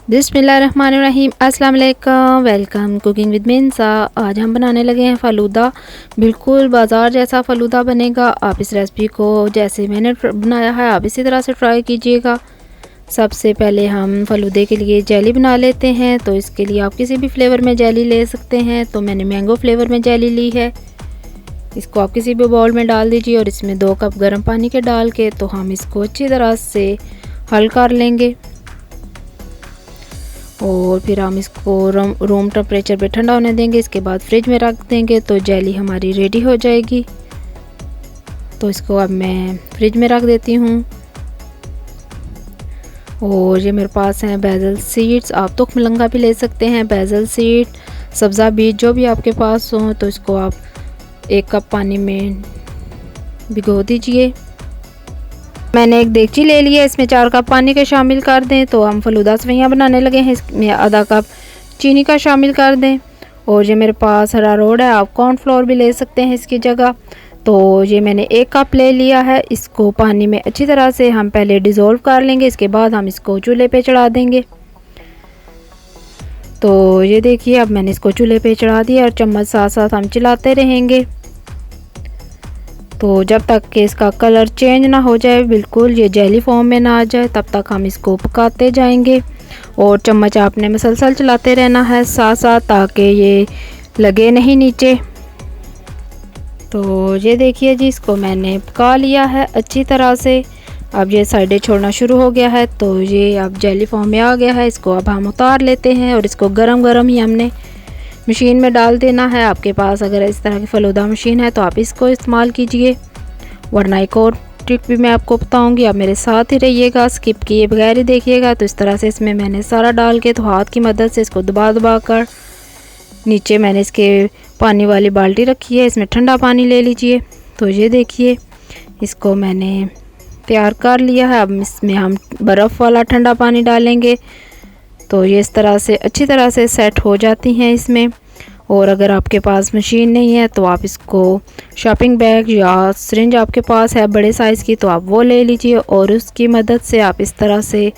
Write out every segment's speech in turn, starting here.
बिस्मिल्लाहिर्रहमानिर्रहीम। अस्सलाम वालेकुम। Welcome cooking with Minsa. आज हम बनाने लगे हैं फ़लूदा। बिल्कुल बाज़ार जैसा फ़लूदा बनेगा। आप इस रेसिपी को जैसे मैंने बनाया है आप इसी तरह से ट्राई कीजिएगा। सबसे पहले हम फ़लूदे के लिए जेली बना लेते हैं। तो इसके लिए आप किसी भी फ्लेवर में जेली ले सकते हैं। तो मैंने मैंगो फ्लेवर में जेली ली है। इसको आप किसी भी बाउल में डाल दीजिए और इसमें 2 कप गर्म पानी के डाल के तो हम इसको अच्छी तरह से हल कर लेंगे और फिर हम इसको रूम टेम्परेचर पे ठंडा होने देंगे। इसके बाद फ्रिज में रख देंगे तो जेली हमारी रेडी हो जाएगी। तो इसको अब मैं फ्रिज में रख देती हूँ। और ये मेरे पास हैं बेसल सीड्स। आप तुख मलंगा भी ले सकते हैं, बेसल सीड, सब्ज़ा बीज जो भी आपके पास हो। तो इसको आप 1 कप पानी में भिगो दीजिए। मैंने एक देगची ले लिया, इसमें 4 कप पानी का शामिल कर दें। तो हम फ़लूदा सेवइयाँ बनाने लगे हैं। इसमें आधा कप चीनी का शामिल कर दें। और ये मेरे पास हरा रोड है, आप कॉर्नफ्लोर भी ले सकते हैं इसकी जगह। तो ये मैंने 1 कप ले लिया है। इसको पानी में अच्छी तरह से हम पहले डिज़ोल्व कर लेंगे। इसके बाद हम इसको चूल्हे पे चढ़ा देंगे। तो ये देखिए अब मैंने इसको चूल्हे पे चढ़ा दिया और चम्मच साथ साथ हम चलाते रहेंगे। तो जब तक कि इसका कलर चेंज ना हो जाए, बिल्कुल ये जेली फॉर्म में ना आ जाए, तब तक हम इसको पकाते जाएंगे। और चम्मच आपने मुसलसल चलाते रहना है साथ साथ, ताकि ये लगे नहीं नीचे। तो ये देखिए जी, इसको मैंने पका लिया है अच्छी तरह से। अब ये साइडें छोड़ना शुरू हो गया है। तो ये अब जेली फॉर्म में आ गया है। इसको अब हम उतार लेते हैं और इसको गरम गरम ही हमने मशीन में डाल देना है। आपके पास अगर इस तरह की फ़लूदा मशीन है तो आप इसको इस्तेमाल कीजिए, वरना एक और ट्रिक भी मैं आपको बताऊंगी। आप मेरे साथ ही रहिएगा, स्किप किए बगैर ही देखिएगा। तो इस तरह से इसमें मैंने सारा डाल के तो हाथ की मदद से इसको दबा दबा कर, नीचे मैंने इसके पानी वाली बाल्टी रखी है, इसमें ठंडा पानी ले लीजिए। तो ये देखिए इसको मैंने तैयार कर लिया है। अब इसमें हम बर्फ़ वाला ठंडा पानी डालेंगे। तो ये इस तरह से अच्छी तरह से सेट हो जाती हैं इसमें। और अगर आपके पास मशीन नहीं है तो आप इसको शॉपिंग बैग या सिरिंज आपके पास है बड़े साइज़ की, तो आप वो ले लीजिए और उसकी मदद से आप इस तरह से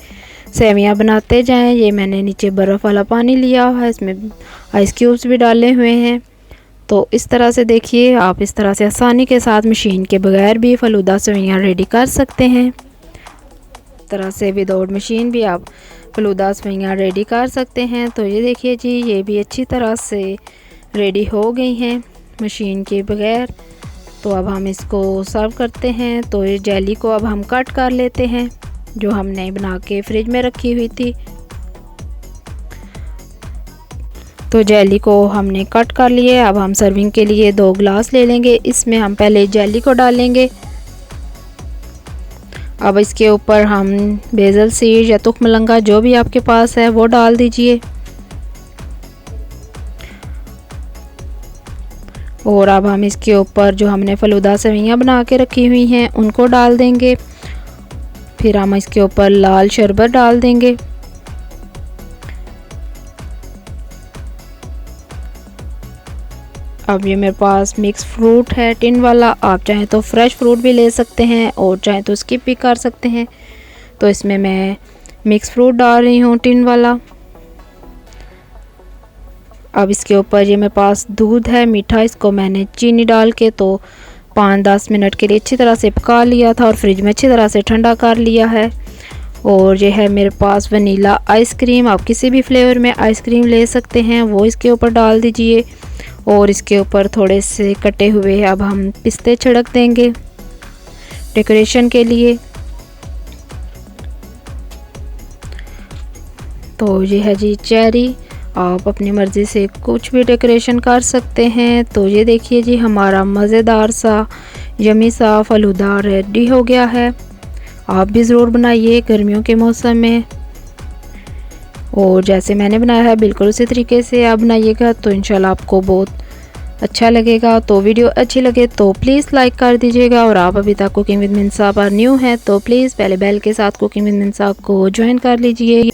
सेवइयाँ बनाते जाएं। ये मैंने नीचे बर्फ़ वाला पानी लिया हुआ है, इसमें आइस क्यूब्स भी डाले हुए हैं। तो इस तरह से देखिए आप इस तरह से आसानी के साथ मशीन के बगैर भी फ़लूदा सेवइयाँ रेडी कर सकते हैं। इस तरह से विदाउट मशीन भी आप फ़लूदा सेवइयाँ रेडी कर सकते हैं। तो ये देखिए जी, ये भी अच्छी तरह से रेडी हो गई हैं मशीन के बगैर। तो अब हम इसको सर्व करते हैं। तो ये जेली को अब हम कट कर लेते हैं, जो हमने बना के फ्रिज में रखी हुई थी। तो जेली को हमने कट कर लिए। अब हम सर्विंग के लिए 2 गिलास ले लेंगे। इसमें हम पहले जेली को डालेंगे। अब इसके ऊपर हम बेसल सीड या तुख मलंगा जो भी आपके पास है वो डाल दीजिए। और अब हम इसके ऊपर जो हमने फ़लूदा सेवइयाँ बना के रखी हुई हैं उनको डाल देंगे। फिर हम इसके ऊपर लाल शरबत डाल देंगे। अब ये मेरे पास मिक्स फ्रूट है टिन वाला, आप चाहें तो फ्रेश फ्रूट भी ले सकते हैं और चाहें तो स्किप भी कर सकते हैं। तो इसमें मैं मिक्स फ्रूट डाल रही हूँ टिन वाला। अब इसके ऊपर ये मेरे पास दूध है मीठा, इसको मैंने चीनी डाल के तो 5-10 मिनट के लिए अच्छी तरह से पका लिया था और फ्रिज में अच्छी तरह से ठंडा कर लिया है। और ये है मेरे पास वनीला आइसक्रीम, आप किसी भी फ्लेवर में आइसक्रीम ले सकते हैं, वो इसके ऊपर डाल दीजिए। और इसके ऊपर थोड़े से कटे हुए अब हम पिस्ते छिड़क देंगे डेकोरेशन के लिए। तो ये है जी चेरी, आप अपनी मर्ज़ी से कुछ भी डेकोरेशन कर सकते हैं। तो ये देखिए जी, हमारा मज़ेदार सा यमी सा फ़लूदा रेडी हो गया है। आप भी ज़रूर बनाइए गर्मियों के मौसम में। और जैसे मैंने बनाया है बिल्कुल उसी तरीके से आप बनाइएगा, तो इंशाल्लाह आपको बहुत अच्छा लगेगा। तो वीडियो अच्छी लगे तो प्लीज़ लाइक कर दीजिएगा। और आप अभी तक कुकिंग विद मिनसा पर न्यू हैं तो प्लीज़ पहले बेल के साथ कुकिंग विद मिनसा को ज्वाइन कर लीजिए।